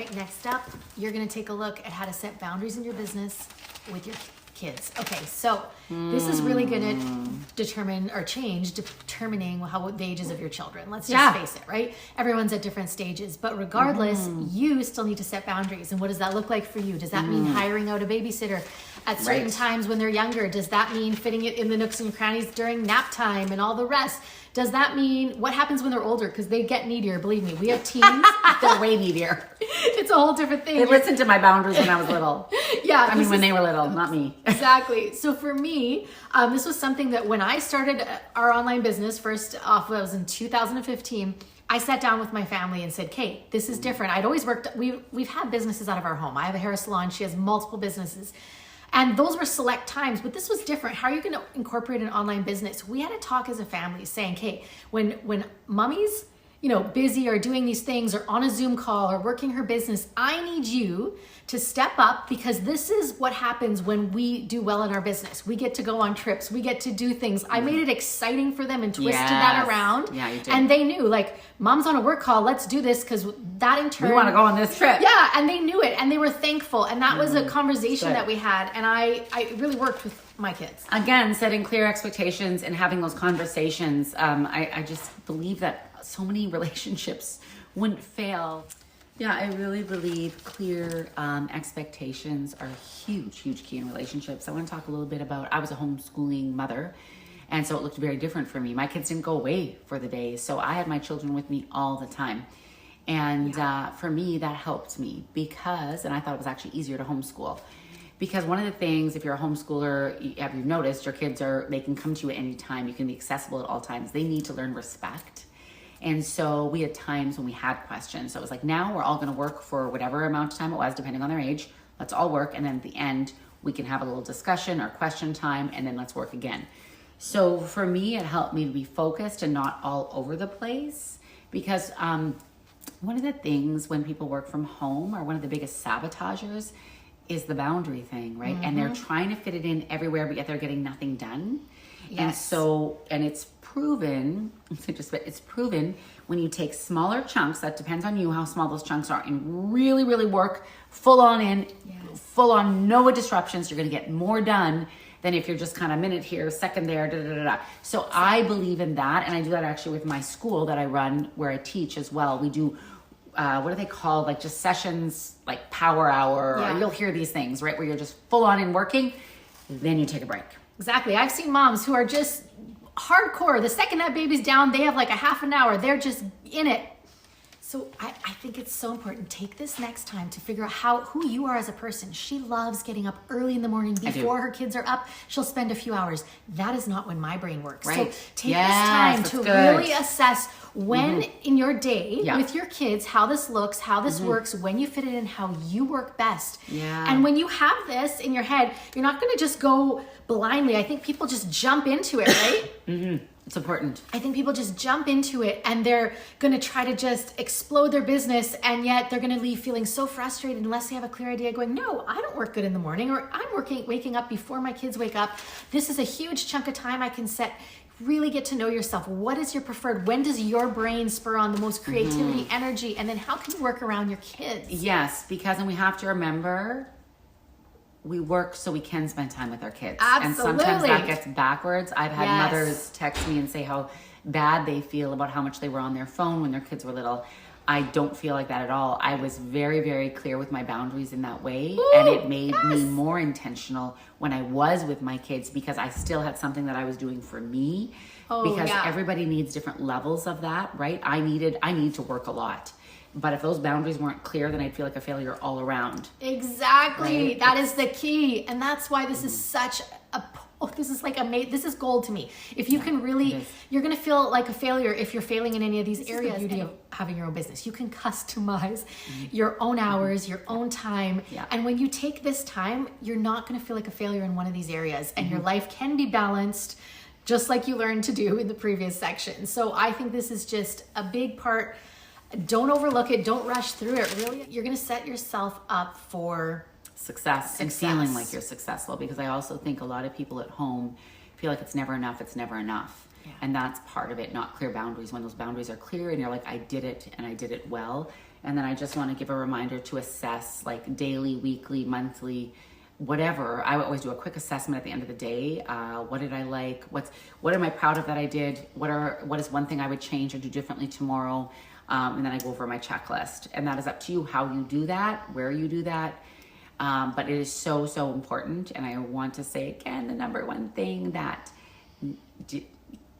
right, next up, you're gonna take a look at how to set boundaries in your business with your kids. Okay, so this is really gonna determining how the ages of your children. Let's just face it, right? Everyone's at different stages, but regardless, you still need to set boundaries. And what does that look like for you? Does that mean hiring out a babysitter at certain times when they're younger? Does that mean fitting it in the nooks and crannies during nap time and all the rest? Does that mean what happens when they're older? Because they get needier. Believe me, we have teens. They're way needier. It's a whole different thing. They listened to my boundaries when I was little. Yeah. I mean, when they were little, not me. Exactly. So for me, this was something that when I started our online business, first off, it was in 2015, I sat down with my family and said, Kate, this is different. I'd always worked, we've had businesses out of our home. I have a hair salon. She has multiple businesses. And those were select times, but this was different. How are you going to incorporate an online business? We had to talk as a family saying, hey, when mommy's, busy or doing these things or on a Zoom call or working her business, I need you to step up because this is what happens when we do well in our business. We get to go on trips. We get to do things. I made it exciting for them and twisted that around. Yeah, you did. And they knew, mom's on a work call. Let's do this because that in turn... We want to go on this trip. Yeah, and they knew it and they were thankful. And that was a conversation that we had. And I really worked with my kids. Again, setting clear expectations and having those conversations. I just believe that so many relationships wouldn't fail. Yeah, I really believe clear expectations are a huge key in relationships. I want to talk a little bit about, I was a homeschooling mother, and so it looked very different for me. My kids didn't go away for the day, so I had my children with me all the time. And for me, that helped me because, and I thought it was actually easier to homeschool. Because one of the things, if you're a homeschooler, have you noticed your kids they can come to you at any time. You can be accessible at all times. They need to learn respect. And so we had times when we had questions. So it was like, now we're all going to work for whatever amount of time it was, depending on their age. Let's all work. And then at the end, we can have a little discussion or question time, and then let's work again. So for me, it helped me to be focused and not all over the place. Because one of the things when people work from home, or one of the biggest sabotagers, is the boundary thing, right? And they're trying to fit it in everywhere, but yet they're getting nothing done. Yes. And it's proven when you take smaller chunks, that depends on you how small those chunks are, and really work full on, no disruptions, you're going to get more done than if you're just kind of minute here, second there, So I believe in that, and I do that actually with my school that I run, where I teach as well. We do what are they called? Like just sessions, like power hour, or you'll hear these things, right? Where you're just full on in working, then you take a break. Exactly. I've seen moms who are just hardcore. The second that baby's down, they have like a half an hour. They're just in it. So I think it's so important. Take this next time to figure out who you are as a person. She loves getting up early in the morning before her kids are up. She'll spend a few hours. That is not when my brain works. Right. So take this time to really assess when in your day with your kids, how this looks, how this works, when you fit it in, how you work best. Yeah. And when you have this in your head, you're not going to just go blindly. I think people just jump into it, right? It's important. I think people just jump into it and they're going to try to just explode their business, and yet they're going to leave feeling so frustrated unless they have a clear idea going, no, I don't work good in the morning, or I'm waking up before my kids wake up. This is a huge chunk of time I can set. Really get to know yourself. What is your preferred? When does your brain spur on the most creativity, energy? And then how can you work around your kids? Yes, and we have to remember, we work so we can spend time with our kids. Absolutely. And sometimes that gets backwards. I've had mothers text me and say how bad they feel about how much they were on their phone when their kids were little. I don't feel like that at all. I was very clear with my boundaries in that way. And it made me more intentional when I was with my kids, because I still had something that I was doing for me. Because everybody needs different levels of that, right? I need to work a lot. But if those boundaries weren't clear, then I'd feel like a failure all around. Exactly. Right? That is the key. And that's why this is such a, this is gold to me. If you can really, you're going to feel like a failure if you're failing in any of these areas. This is the beauty of having your own business. You can customize your own hours, your own time. Yeah. And when you take this time, you're not going to feel like a failure in one of these areas. And your life can be balanced, just like you learned to do in the previous section. So I think this is just a big part. Don't overlook it. Don't rush through it. Really, you're going to set yourself up for success and feeling like you're successful, because I also think a lot of people at home feel like it's never enough. And that's part of it, not clear boundaries. When those boundaries are clear and you're like, I did it and I did it well, And then I just want to give a reminder to assess, like daily, weekly, monthly, whatever. I always do a quick assessment at the end of the day. What did I like? What am I proud of that I did? What is one thing I would change or do differently tomorrow? And then I go over my checklist. And that is up to you how you do that, where you do that. But it is so, so important. And I want to say again, the number one thing that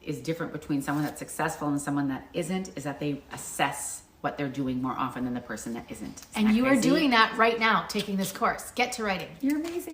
is different between someone that's successful and someone that isn't is that they assess what they're doing more often than the person that isn't. And you are doing that right now, taking this course. Get to writing. You're amazing.